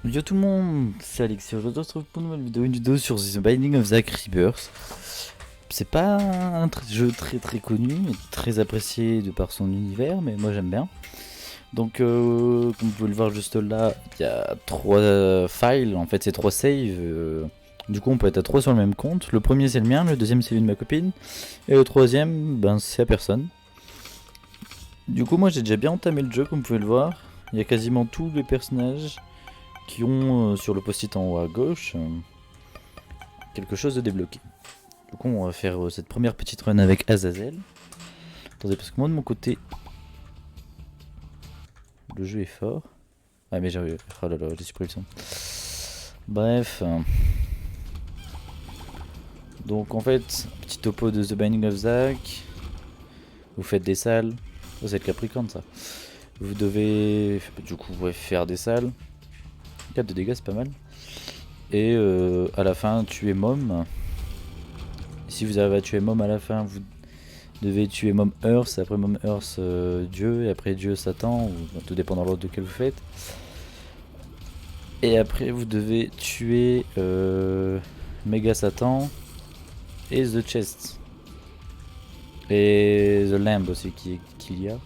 Yo tout le monde, c'est Alexis. Aujourd'hui, on se retrouve pour une vidéo sur The Binding of Isaac Rebirth. C'est pas un jeu très connu, mais très apprécié de par son univers, mais moi j'aime bien. Donc, comme vous pouvez le voir juste là, il y a trois files, en fait c'est trois saves. Du coup, on peut être à trois sur le même compte. Le premier c'est le mien, le deuxième c'est celui de ma copine, et le troisième, ben c'est à personne. Du coup, moi j'ai déjà bien entamé le jeu, comme vous pouvez le voir. Il y a quasiment tous les personnages qui ont sur le post-it en haut à gauche quelque chose de débloqué. Du coup, on va faire cette première petite run avec Azazel. Attendez, parce que moi de mon côté, le jeu est fort. Ah, mais j'ai. Oh là là, j'ai supprimé le son. Bref. Donc, en fait, petit topo de The Binding of Isaac. Vous faites des salles. Oh, c'est le Capricorne ça. Vous devez. Du coup, ouais, faire des salles. 4 de dégâts, c'est pas mal. Et à la fin, tuer Mom. Si vous arrivez à tuer Mom à la fin, vous devez tuer Mom Earth, après Mom Earth Dieu, et après Dieu Satan, ou tout dépend dans l'ordre duquel vous faites. Et après vous devez tuer Mega Satan et The Chest. Et The Lamb aussi qu'il y a.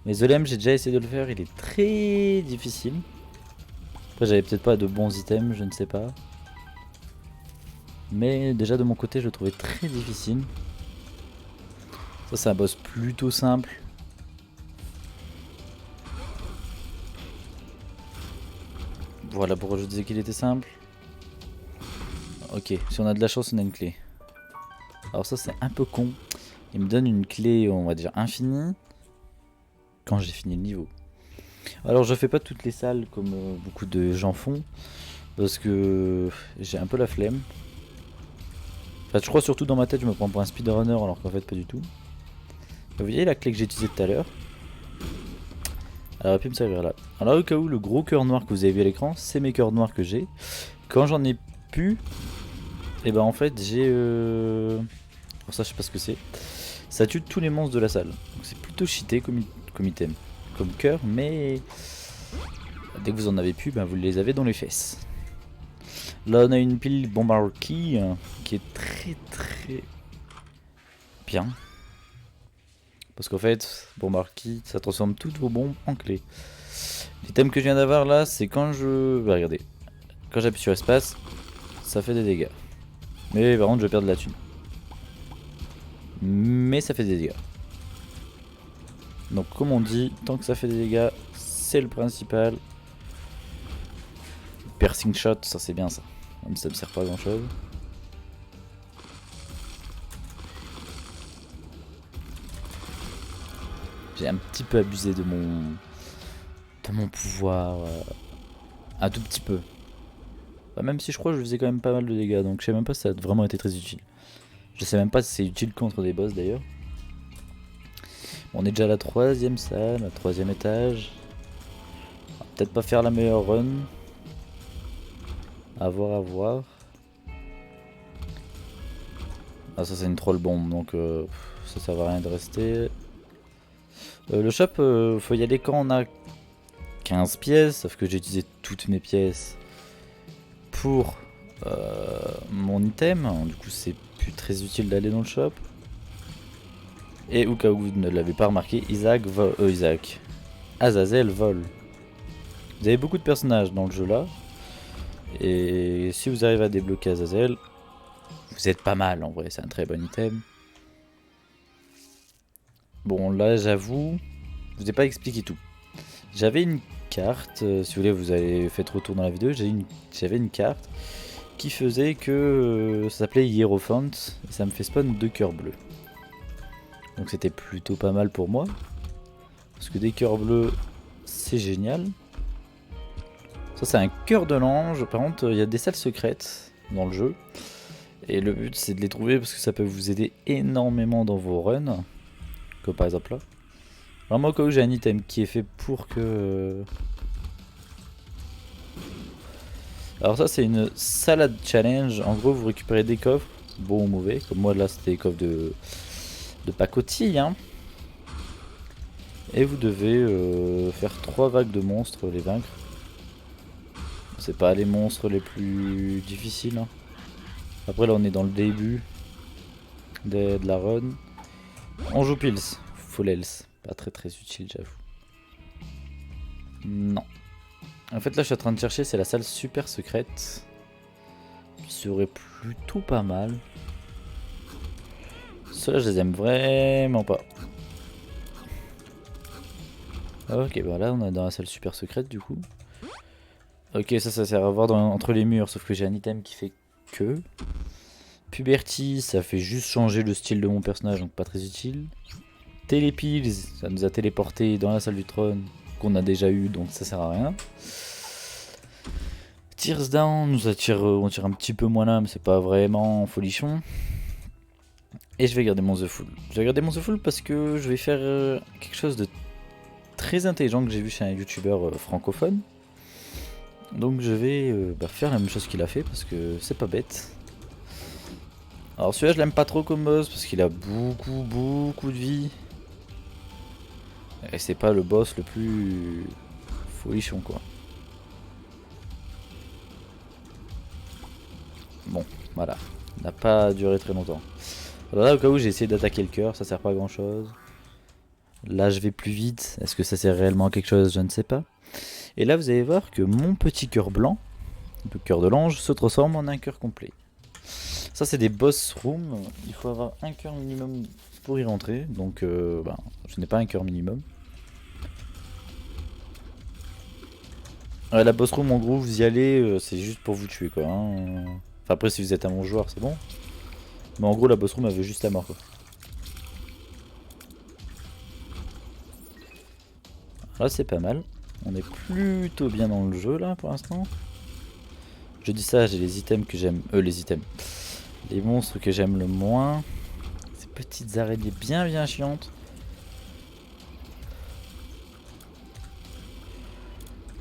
Mais The Lamb j'ai déjà essayé de le faire, il est très difficile. Après j'avais peut-être pas de bons items, je ne sais pas. Mais déjà de mon côté je le trouvais très difficile. Ça c'est un boss plutôt simple. Voilà pourquoi je disais qu'il était simple. Ok, si on a de la chance, on a une clé. Alors ça c'est un peu con. Il me donne une clé, on va dire infinie, quand j'ai fini le niveau. Alors je fais pas toutes les salles comme beaucoup de gens font, parce que j'ai un peu la flemme. Enfin, je crois surtout dans ma tête je me prends pour un speedrunner alors qu'en fait pas du tout. Vous voyez la clé que j'ai utilisée tout à l'heure, elle aurait pu me servir là. Alors au cas où le gros cœur noir que vous avez vu à l'écran, c'est mes cœurs noirs que j'ai. Quand j'en ai plus, et ben en fait j'ai... Alors ça je sais pas ce que c'est. Ça tue tous les monstres de la salle. Donc c'est plutôt cheaté comme item. Comme cœur, mais dès que vous en avez plus, ben vous les avez dans les fesses. Là on a une pile Bombarky qui est très bien. Parce qu'en fait, Bombarky, ça transforme toutes vos bombes en clés. L'item que je viens d'avoir là, c'est quand je... Bah, regardez. Quand j'appuie sur espace, ça fait des dégâts. Mais par contre je perds de la thune. Mais ça fait des dégâts. Donc comme on dit, tant que ça fait des dégâts, c'est le principal. Piercing shot, ça c'est bien ça. Même si ça me sert pas à grand chose. J'ai un petit peu abusé de mon pouvoir. Un tout petit peu. Bah, même si je crois que je faisais quand même pas mal de dégâts, donc je sais même pas si ça a vraiment été très utile. Je sais même pas si c'est utile contre des boss d'ailleurs. On est déjà à la troisième salle, à troisième étage. On va peut-être pas faire la meilleure run. À voir, à voir. Ah ça c'est une troll bombe, donc ça sert à rien de rester. Le shop, faut y aller quand on a 15 pièces, sauf que j'ai utilisé toutes mes pièces pour mon item, du coup c'est plus très utile d'aller dans le shop. Et au cas où vous ne l'avez pas remarqué, Azazel vole. Vous avez beaucoup de personnages dans le jeu là, et si vous arrivez à débloquer Azazel, vous êtes pas mal en vrai, c'est un très bon item. Bon là j'avoue, je vous ai pas expliqué tout. J'avais une carte, si vous voulez vous avez fait retour dans la vidéo, j'avais une carte qui faisait que ça s'appelait Hierophant et ça me fait spawn 2 cœurs bleus. Donc c'était plutôt pas mal pour moi. Parce que des cœurs bleus, c'est génial. Ça c'est un cœur de l'ange. Par contre, il y a des salles secrètes dans le jeu. Et le but c'est de les trouver parce que ça peut vous aider énormément dans vos runs. Comme par exemple là. Alors moi au cas où j'ai un item qui est fait pour que... Alors ça c'est une salade challenge. En gros vous récupérez des coffres, bons ou mauvais. Comme moi là c'était des coffres de pacotille. Hein. Et vous devez faire 3 vagues de monstres, les vaincre. C'est pas les monstres les plus difficiles. Hein. Après là on est dans le début de la run. On joue Pils. Full health. Pas très utile j'avoue. Non. En fait là je suis en train de chercher, c'est la salle super secrète. Qui serait plutôt pas mal. Ceux-là je les aime vraiment pas. Ok, bah là on est dans la salle super secrète du coup. Ok, ça sert à voir entre les murs, sauf que j'ai un item qui fait que. Puberty, ça fait juste changer le style de mon personnage, donc pas très utile. Télépills, ça nous a téléporté dans la salle du trône, qu'on a déjà eu, donc ça sert à rien. Tears Down, nous attire, on tire un petit peu moins là, mais c'est pas vraiment folichon. Et je vais garder mon The Fool. Je vais garder mon The Fool parce que je vais faire quelque chose de très intelligent que j'ai vu chez un youtubeur francophone. Donc je vais faire la même chose qu'il a fait parce que c'est pas bête. Alors celui-là je l'aime pas trop comme boss parce qu'il a beaucoup de vie. Et c'est pas le boss le plus folichon quoi. Bon, voilà. Il n'a pas duré très longtemps. Alors là au cas où j'ai essayé d'attaquer le cœur, ça sert pas à grand chose. Là je vais plus vite, est-ce que ça sert réellement à quelque chose, je ne sais pas. Et là vous allez voir que mon petit cœur blanc, le cœur de l'ange, se transforme en un cœur complet. Ça c'est des boss rooms, il faut avoir un cœur minimum pour y rentrer, donc je n'ai pas un cœur minimum. La boss room en gros vous y allez, c'est juste pour vous tuer quoi. Hein. Enfin après si vous êtes un bon joueur c'est bon. Mais en gros la boss room elle veut juste la mort quoi. Là c'est pas mal, on est plutôt bien dans le jeu là pour l'instant. Je dis ça, j'ai les items que j'aime, les monstres que j'aime le moins. Ces petites araignées bien chiantes.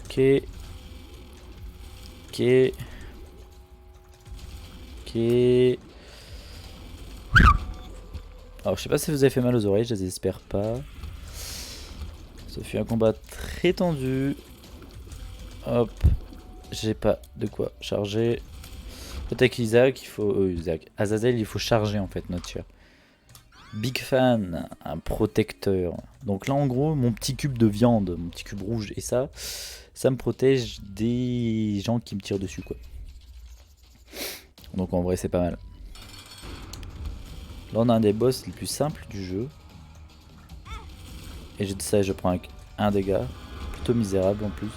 Ok. Alors je sais pas si vous avez fait mal aux oreilles, je les espère pas. Ça fait un combat très tendu. Hop. J'ai pas de quoi charger. Peut-être qu'Isaac, il faut... Azazel, il faut charger en fait notre tir. Big fan, un protecteur. Donc là en gros, mon petit cube de viande, mon petit cube rouge et ça me protège des gens qui me tirent dessus quoi. Donc en vrai c'est pas mal. Là on a un des boss les plus simples du jeu. Et je dis ça et je prends un dégât. Plutôt misérable en plus.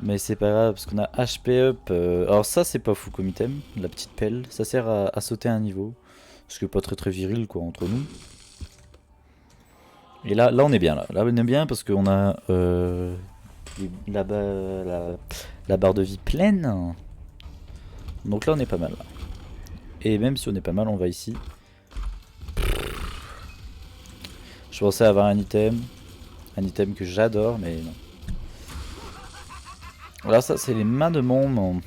Mais c'est pas grave parce qu'on a HP up. Alors ça c'est pas fou comme item, la petite pelle. Ça sert à sauter un niveau. Parce que pas très viril quoi entre nous. Et là on est bien là. Là on est bien parce qu'on a la barre de vie pleine. Donc là on est pas mal. Là. Et même si on est pas mal on va ici. Je pensais avoir un item que j'adore mais non. Voilà ça c'est les mains de môme.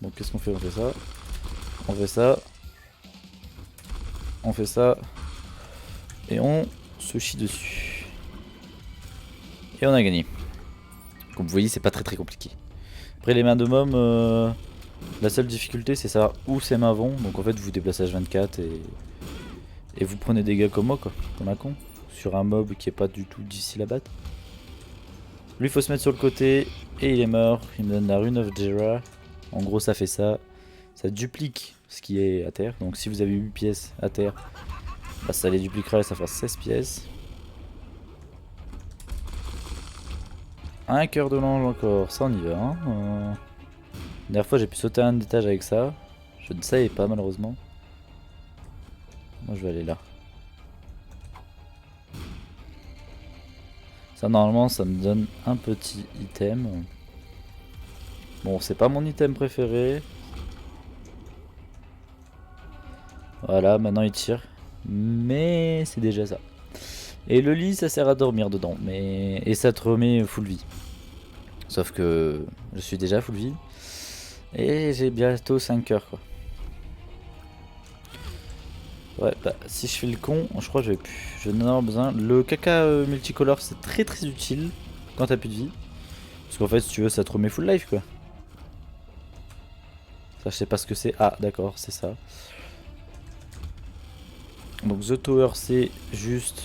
Donc qu'est-ce qu'on fait? On fait ça. On fait ça. On fait ça. Et on se chie dessus. Et on a gagné. Comme vous voyez c'est pas très compliqué. Après les mains de môme, la seule difficulté c'est savoir où ces mains vont. Donc en fait vous vous déplacez H24 et vous prenez des dégâts comme moi quoi. Comme un con. Sur un mob qui est pas du tout difficile à battre. Lui faut se mettre sur le côté et il est mort. Il me donne la rune of Jera. En gros ça fait ça. Ça duplique ce qui est à terre. Donc si vous avez 8 pièces à terre, bah, ça les dupliquera et ça fera 16 pièces. Un cœur de l'ange encore, ça on y va. Hein. La dernière fois j'ai pu sauter un étage avec ça. Je ne savais pas malheureusement. Moi je vais aller là. Ça normalement ça me donne un petit item. Bon c'est pas mon item préféré. Voilà maintenant il tire. Mais c'est déjà ça. Et le lit ça sert à dormir dedans. Et ça te remet full vie. Sauf que je suis déjà full vie. Et j'ai bientôt 5 heures quoi. Ouais bah si je fais le con, je crois que je vais plus. Je n'en ai besoin. Le caca multicolore c'est très utile quand t'as plus de vie. Parce qu'en fait, si tu veux, ça te remet full life quoi. Ça, je sais pas ce que c'est. Ah, d'accord, c'est ça. Donc, The Tower, c'est juste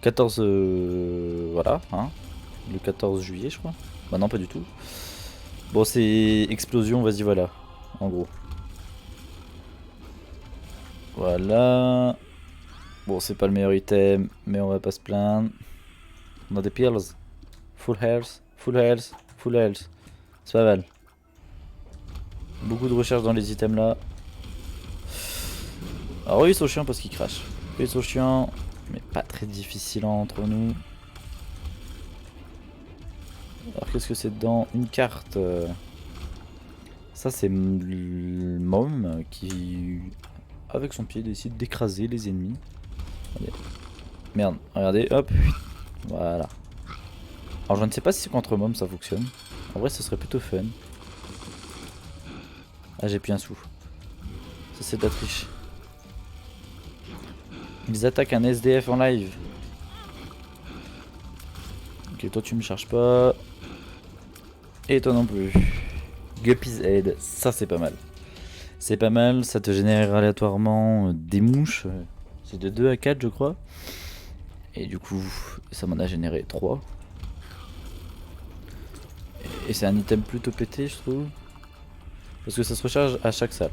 14. Voilà, hein. Le 14 juillet, je crois. Bah, non, pas du tout. Bon, c'est explosion, vas-y, voilà. En gros. Voilà. Bon, c'est pas le meilleur item, mais on va pas se plaindre. On a des pills. Full health, full health, full health. C'est pas mal. Beaucoup de recherche dans les items là. Alors eux ils sont chiants parce qu'ils crachent. Eux ils sont chiants, mais pas très difficiles entre nous. Alors qu'est-ce que c'est dedans? Une carte. Ça c'est Mom qui, avec son pied, décide d'écraser les ennemis. Allez. Merde, regardez, hop. Voilà. Alors je ne sais pas si contre Mom ça fonctionne. En vrai, ce serait plutôt fun. Ah, j'ai plus un sou. Ça, c'est de la triche. Ils attaquent un SDF en live. Ok, toi tu me charges pas. Et toi non plus. Guppy's Head, ça c'est pas mal. C'est pas mal, ça te génère aléatoirement des mouches. C'est de 2 à 4 je crois. Et du coup, ça m'en a généré 3. Et c'est un item plutôt pété je trouve. Parce que ça se recharge à chaque salle.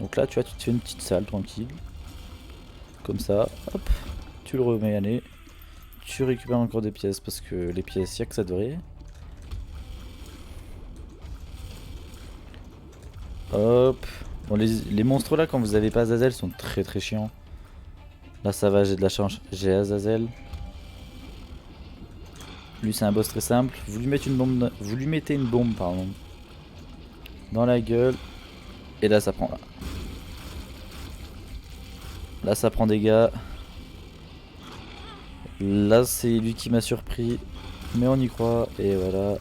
Donc là tu vois, tu te fais une petite salle tranquille. Comme ça, hop, tu le remets, allez. Tu récupères encore des pièces parce que les pièces, y'a que ça de vrai. Hop. Bon, les monstres là, quand vous avez pas Azazel, sont très très chiants. Là ça va, j'ai de la chance, j'ai Azazel. Lui c'est un boss très simple. Vous lui mettez une bombe, pardon, dans la gueule. Et là ça prend là. Là ça prend des dégâts. Là c'est lui qui m'a surpris. Mais on y croit. Et voilà.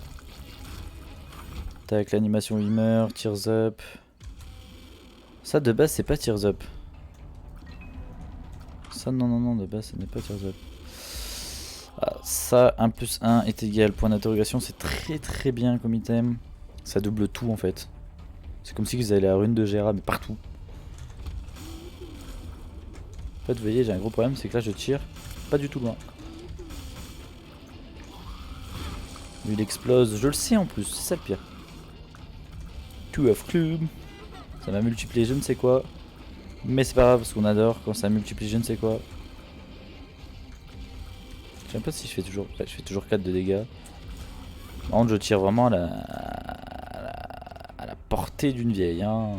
Tac, l'animation il meurt. Tears up. Ça de base c'est pas Tears up. Ça non, de base ce n'est pas Tears up. Ah, ça 1 plus 1 est égal. Point d'interrogation, c'est très très bien comme item. Ça double tout en fait. C'est comme si vous avez la rune de Gera mais partout. En fait vous voyez j'ai un gros problème, c'est que là je tire pas du tout loin. Lui il explose, je le sais en plus, c'est ça le pire. Two of Club. Ça m'a multiplié je ne sais quoi. Mais c'est pas grave parce qu'on adore quand ça multiplie je ne sais quoi. Je sais même pas si je fais toujours. Ouais, je fais toujours 4 de dégâts. Par contre je tire vraiment à la portée d'une vieille hein.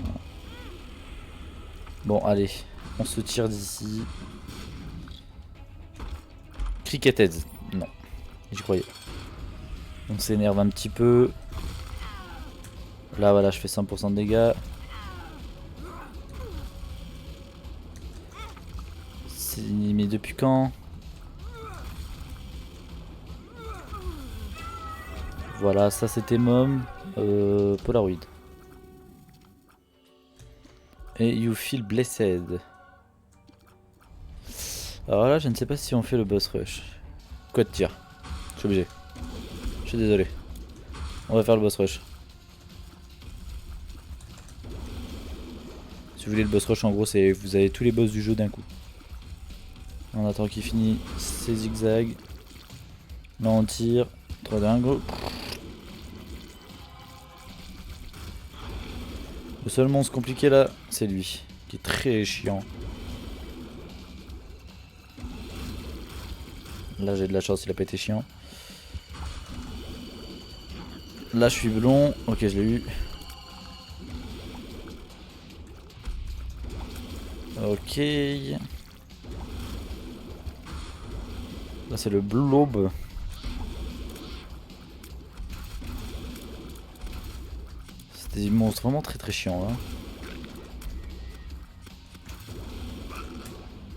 Bon allez, on se tire d'ici. Cricket Heads, non, j'y croyais. On s'énerve un petit peu. Là voilà, je fais 100% de dégâts. Mais depuis quand? Voilà, ça c'était Mom. Polaroid. Et You Feel Blessed. Alors là, je ne sais pas si on fait le boss rush. Quoi de tir? Je suis obligé. Je suis désolé. On va faire le boss rush. Si vous voulez le boss rush, en gros, c'est vous avez tous les boss du jeu d'un coup. On attend qu'il finisse ses zigzags. Là, on tire. 3 dingues. Le seul monstre compliqué là, c'est lui, qui est très chiant. Là j'ai de la chance, il a pas été chiant. Là je suis blond, ok je l'ai eu. Ok. Là c'est le blob. C'est des monstres vraiment très très chiants là.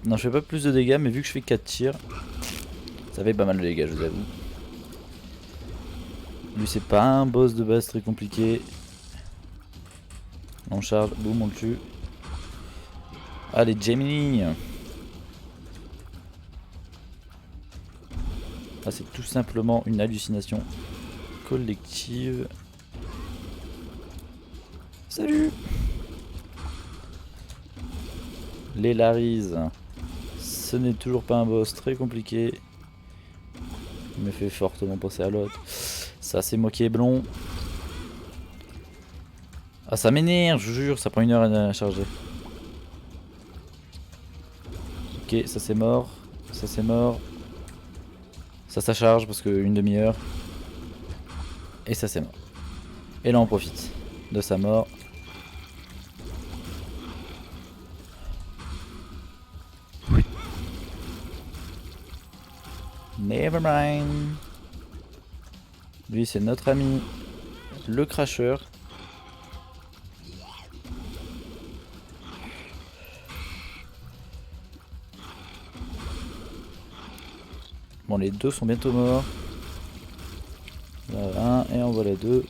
Non je fais pas plus de dégâts mais vu que je fais 4 tirs, ça fait pas mal de dégâts je vous avoue. Lui c'est pas un boss de base très compliqué. On charge, boum on le tue. Allez Gemini. Là c'est tout simplement une hallucination collective. Salut. Les Laris. Ce n'est toujours pas un boss très compliqué. Il me fait fortement penser à l'autre. Ça c'est moi qui est blond. Ah ça m'énerve, je vous jure, ça prend 1 heure à charger. Ok, ça c'est mort. Ça c'est mort. Ça charge parce que 1/2 heure. Et ça c'est mort. Et là on profite de sa mort. Never mind. Lui c'est notre ami, le cracheur. Bon les deux sont bientôt morts. Là un et en voilà deux.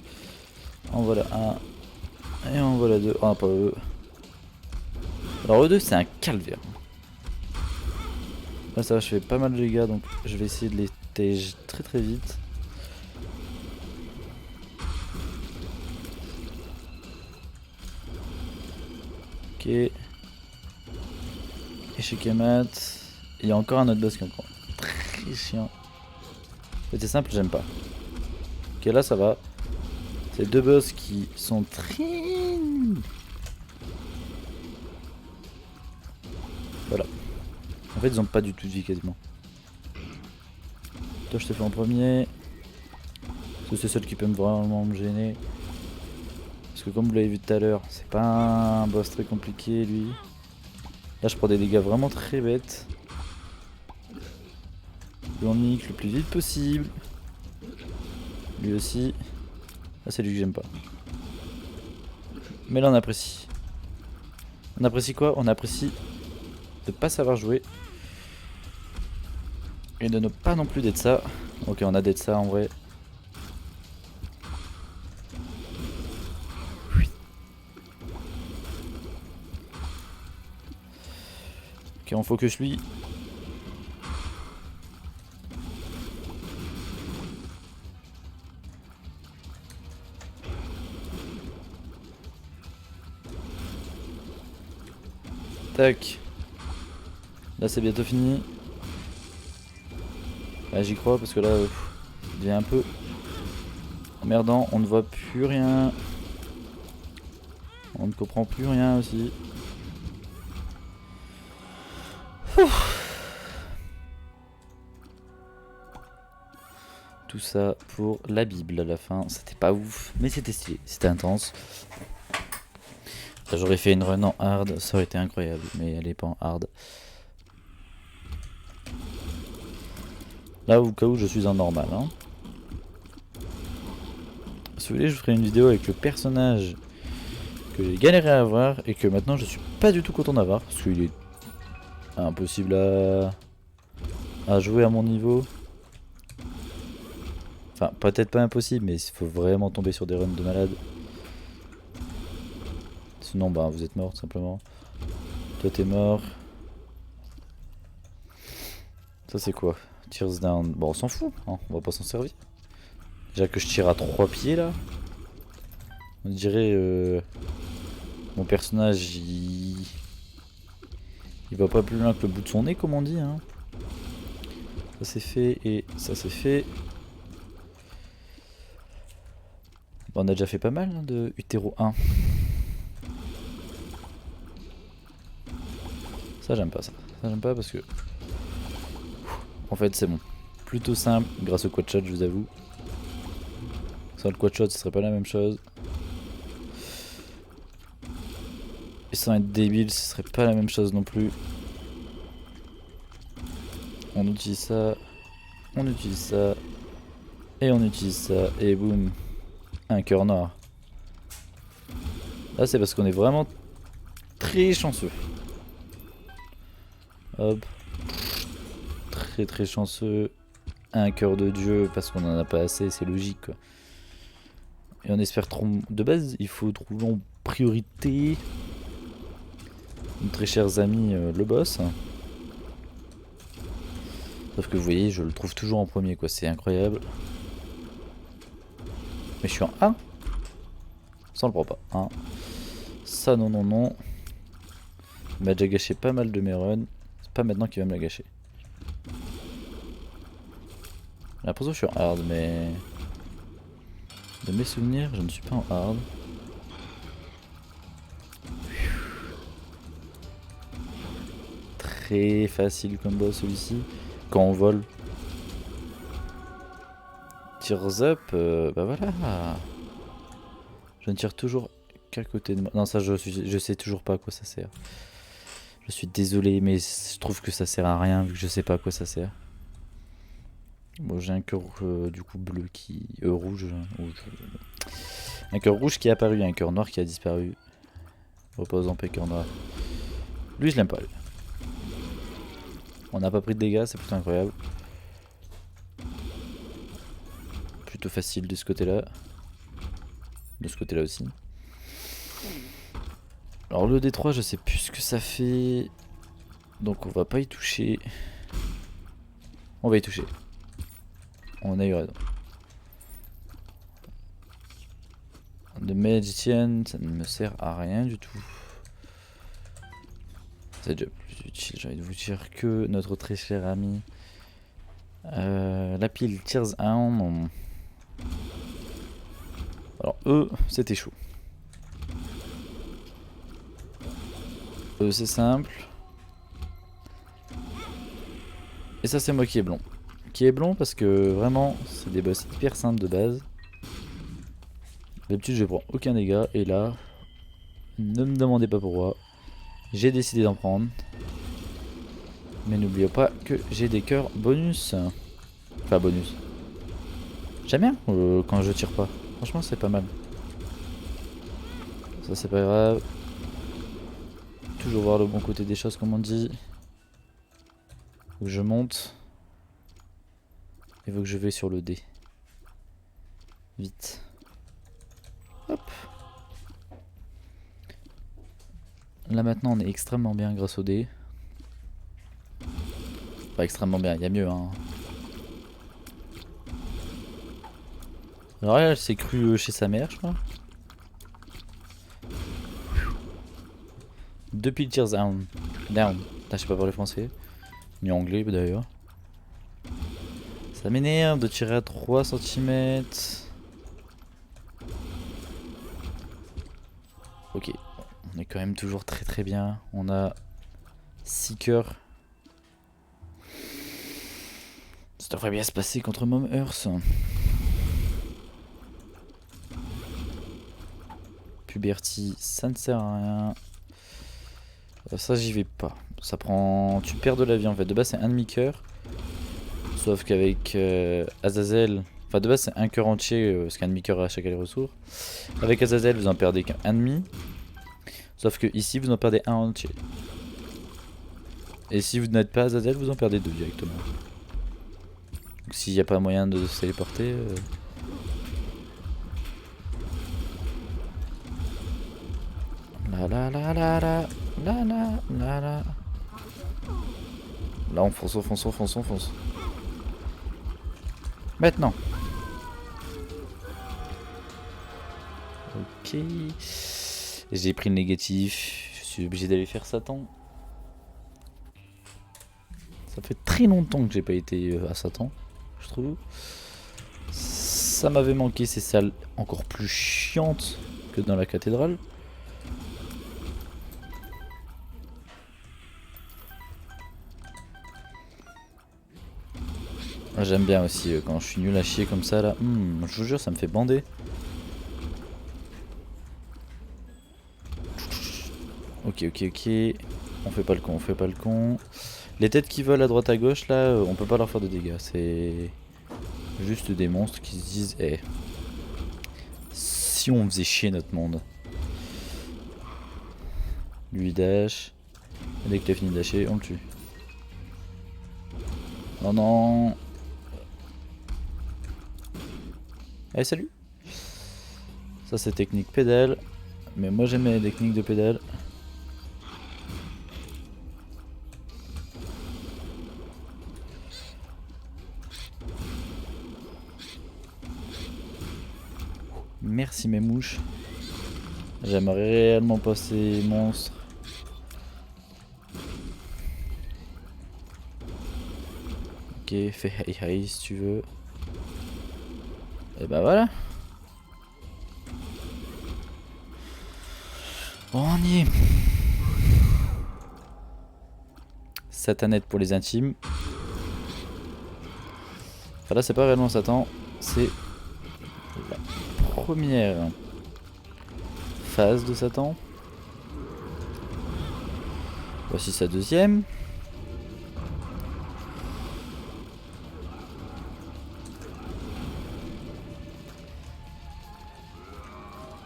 En voilà un et en voilà deux. Oh pas eux. Alors eux deux c'est un calvaire. Là ça va, je fais pas mal de dégâts donc je vais essayer de les tège très très vite. Ok. Échec et mat. Il y a encore un autre boss qui est encore très chiant. C'est simple, j'aime pas. Ok là ça va. C'est 2 boss qui sont très... Voilà. En fait ils ont pas du tout de vie quasiment. Toi je te fais en premier. Parce que c'est seul qui peut vraiment me gêner. Parce que comme vous l'avez vu tout à l'heure, c'est pas un boss très compliqué lui. Là je prends des dégâts vraiment très bêtes. Je l'en nique le plus vite possible. Lui aussi. Là c'est lui que j'aime pas. Mais là on apprécie. On apprécie quoi? On apprécie de pas savoir jouer. Et de ne pas non plus d'être ça. Ok on a d'être ça en vrai. Ok on focus lui. Tac. Là c'est bientôt fini. Là j'y crois parce que là ça devient un peu emmerdant. On ne voit plus rien. On ne comprend plus rien aussi. Tout ça pour la Bible à la fin. C'était pas ouf, mais c'était stylé. C'était intense. J'aurais fait une run en hard, ça aurait été incroyable, mais elle est pas en hard. Là au cas où je suis en normal. Hein. Si vous voulez je ferai une vidéo avec le personnage que j'ai galéré à avoir et que maintenant je suis pas du tout content d'avoir. Parce qu'il est impossible à jouer à mon niveau. Enfin peut-être pas impossible mais il faut vraiment tomber sur des runs de malade. Sinon bah vous êtes mort tout simplement. Toi t'es mort. Ça c'est quoi? Tears down. Bon on s'en fout, hein, on va pas s'en servir. Déjà que je tire à 3 pieds là. On dirait mon personnage il va pas plus loin que le bout de son nez comme on dit hein. Ça c'est fait et ça c'est fait. Bon, on a déjà fait pas mal hein, de Utéro 1. Ça j'aime pas ça. Ça j'aime pas parce que... En fait c'est bon. Plutôt simple grâce au quad shot je vous avoue. Sans le quad shot ce serait pas la même chose. Et sans être débile ce serait pas la même chose non plus. On utilise ça. On utilise ça. Et on utilise ça. Et boum. Un cœur noir. Là c'est parce qu'on est vraiment très chanceux. Hop. Très très chanceux. Un cœur de dieu parce qu'on en a pas assez, c'est logique quoi. Et on espère trouver... De base il faut trouver en priorité nos très chers amis le boss. Sauf que vous voyez, je le trouve toujours en premier, quoi. C'est incroyable. Mais je suis en 1. Ça, on le prend pas. Hein. Ça, non, non, non. Il m'a déjà gâché pas mal de mes runs. C'est pas maintenant qu'il va me la gâcher. J'ai l'impression que je suis en hard, mais... De mes souvenirs, je ne suis pas en hard. Très facile comme boss celui-ci. Quand on vole. Tears up, bah voilà. Je ne tire toujours qu'à côté de moi. Non, ça je sais toujours pas à quoi ça sert. Je suis désolé, mais je trouve que ça sert à rien vu que je sais pas à quoi ça sert. Bon, j'ai un cœur du coup bleu qui. Rouge. Un cœur rouge qui est apparu, un cœur noir qui a disparu. Repose en paix, cœur noir. Lui, je l'aime pas. Lui. On n'a pas pris de dégâts, c'est plutôt incroyable. Plutôt facile de ce côté-là. De ce côté-là aussi. Alors le D3, je sais plus ce que ça fait. Donc on va pas y toucher. On va y toucher. On a eu raison. De Magician, ça ne me sert à rien du tout. C'est déjà plus utile, j'ai envie de vous dire que notre très cher ami. La pile Tears 1. Alors eux, c'était chaud. Eux, c'est simple. Et ça, c'est moi qui est blond. Qui est blond parce que vraiment, c'est des boss hyper simples de base. D'habitude, je prends aucun dégât. Et là, ne me demandez pas pourquoi. J'ai décidé d'en prendre. Mais n'oubliez pas que j'ai des cœurs bonus. Enfin, bonus. J'aime bien quand je tire pas. Franchement, c'est pas mal. Ça, c'est pas grave. Toujours voir le bon côté des choses, comme on dit. Faut que je monte. Il faut que je vais sur le dé. Vite. Hop. Là maintenant on est extrêmement bien grâce au dé. Pas extrêmement bien, il y a mieux hein. Alors elle s'est crue chez sa mère je crois. Depuis le Tears down. Down. Je sais pas parler français. Ni anglais d'ailleurs. Ça m'énerve de tirer à 3 cm. Ok. On est quand même toujours très très bien. On a 6 cœurs. Ça devrait bien se passer contre Mom Earth. Puberty, ça ne sert à rien. Ça j'y vais pas. Ça prend. Tu perds de la vie en fait. De base c'est un demi-cœur. Sauf qu'avec Azazel. Enfin de base c'est un cœur entier parce qu'un demi-cœur à chaque aller-retour. Avec Azazel vous en perdez qu'un demi. Sauf que ici vous en perdez un entier. Et si vous n'êtes pas Azazel vous en perdez deux directement. Donc s'il n'y a pas moyen de se téléporter. La la la la la la la la la. Là on fonce, on fonce, on fonce, on fonce. Maintenant. Ok. J'ai pris le négatif. Je suis obligé d'aller faire Satan. Ça fait très longtemps que j'ai pas été à Satan, je trouve. Ça m'avait manqué ces salles encore plus chiantes que dans la cathédrale. J'aime bien aussi quand je suis nul à chier comme ça là. Je vous jure, ça me fait bander. Ok, ok, ok. On fait pas le con, on fait pas le con. Les têtes qui volent à droite à gauche là, on peut pas leur faire de dégâts. C'est juste des monstres qui se disent eh, si on faisait chier notre monde. Lui dash. Et dès qu'il a fini de dasher, on le tue. Oh non. Allez, salut. Ça c'est technique pédale. Mais moi j'aime les techniques de pédale. Merci mes mouches. J'aimerais réellement passer monstre. Ok, fais hi hi si tu veux. Et bah voilà. On y est. Satanette pour les intimes. Enfin là c'est pas réellement Satan, c'est la première phase de Satan. Voici sa deuxième.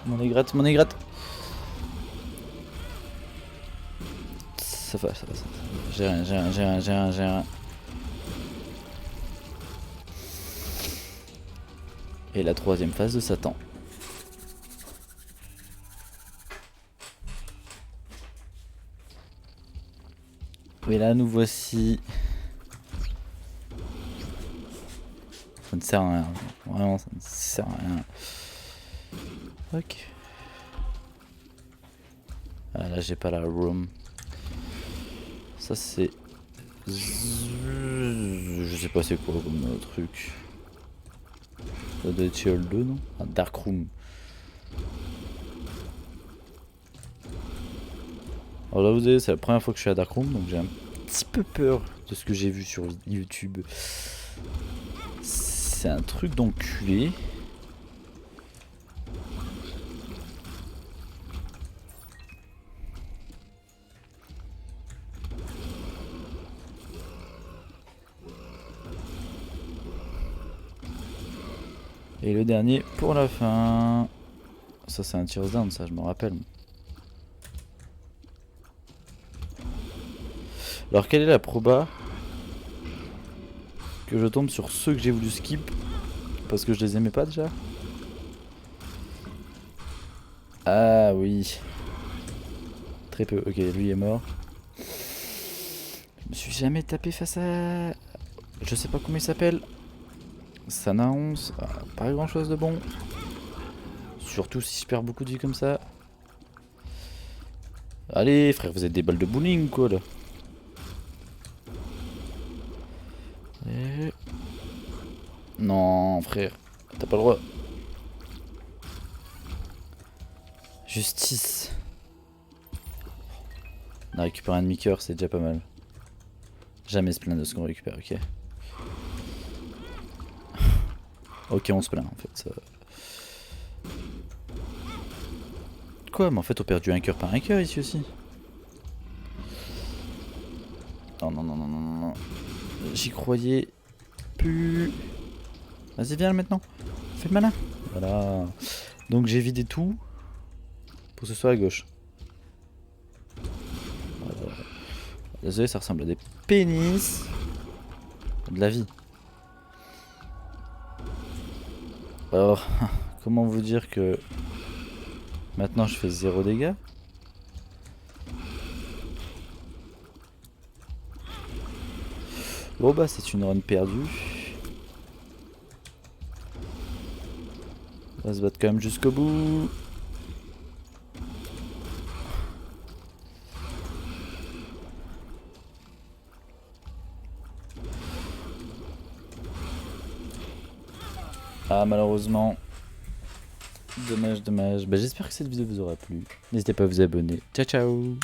Mon aigrette, mon aigrette. Ça va, ça va, ça va. J'ai rien, j'ai rien, j'ai rien, j'ai rien, j'ai rien. Et la troisième phase de Satan. Et là nous voici. Ça ne sert à rien. Vraiment ça ne sert à rien. Ok. Ah là j'ai pas la room. Ça c'est... Je sais pas c'est quoi comme truc. Ça doit être Sheol 2 non? Ah, Dark Room. Alors là vous savez c'est la première fois que je suis à Dark Room donc j'ai un petit peu peur de ce que j'ai vu sur YouTube. C'est un truc d'enculé. Et le dernier pour la fin. Ça c'est un tears down ça je me rappelle. Alors quelle est la proba que je tombe sur ceux que j'ai voulu skip parce que je les aimais pas déjà? Ah oui. Très peu. Ok, lui est mort. Je me suis jamais tapé face à... Je sais pas comment il s'appelle. Sana 11. Ah, pas grand chose de bon. Surtout si je perds beaucoup de vie comme ça. Allez frère, vous êtes des balles de bowling quoi là. Et... Non frère, t'as pas le droit. Justice. On a récupéré un demi-coeur, c'est déjà pas mal. Jamais se plaindre de ce qu'on récupère, ok. Ok, on se plaint en fait. Ça... Quoi? Mais en fait, on perdu un cœur par un cœur ici aussi. Non, non, non, non, non, non. J'y croyais plus. Vas-y, viens maintenant. Fais le malin. Voilà. Donc j'ai vidé tout pour que ce soit à gauche. Voilà. Désolé, ça ressemble à des pénis. De la vie. Alors, comment vous dire que maintenant je fais 0 dégâts? Bon bah c'est une run perdue. On va se battre quand même jusqu'au bout. Ah malheureusement. Dommage, dommage. Bah, j'espère que cette vidéo vous aura plu. N'hésitez pas à vous abonner. Ciao ciao.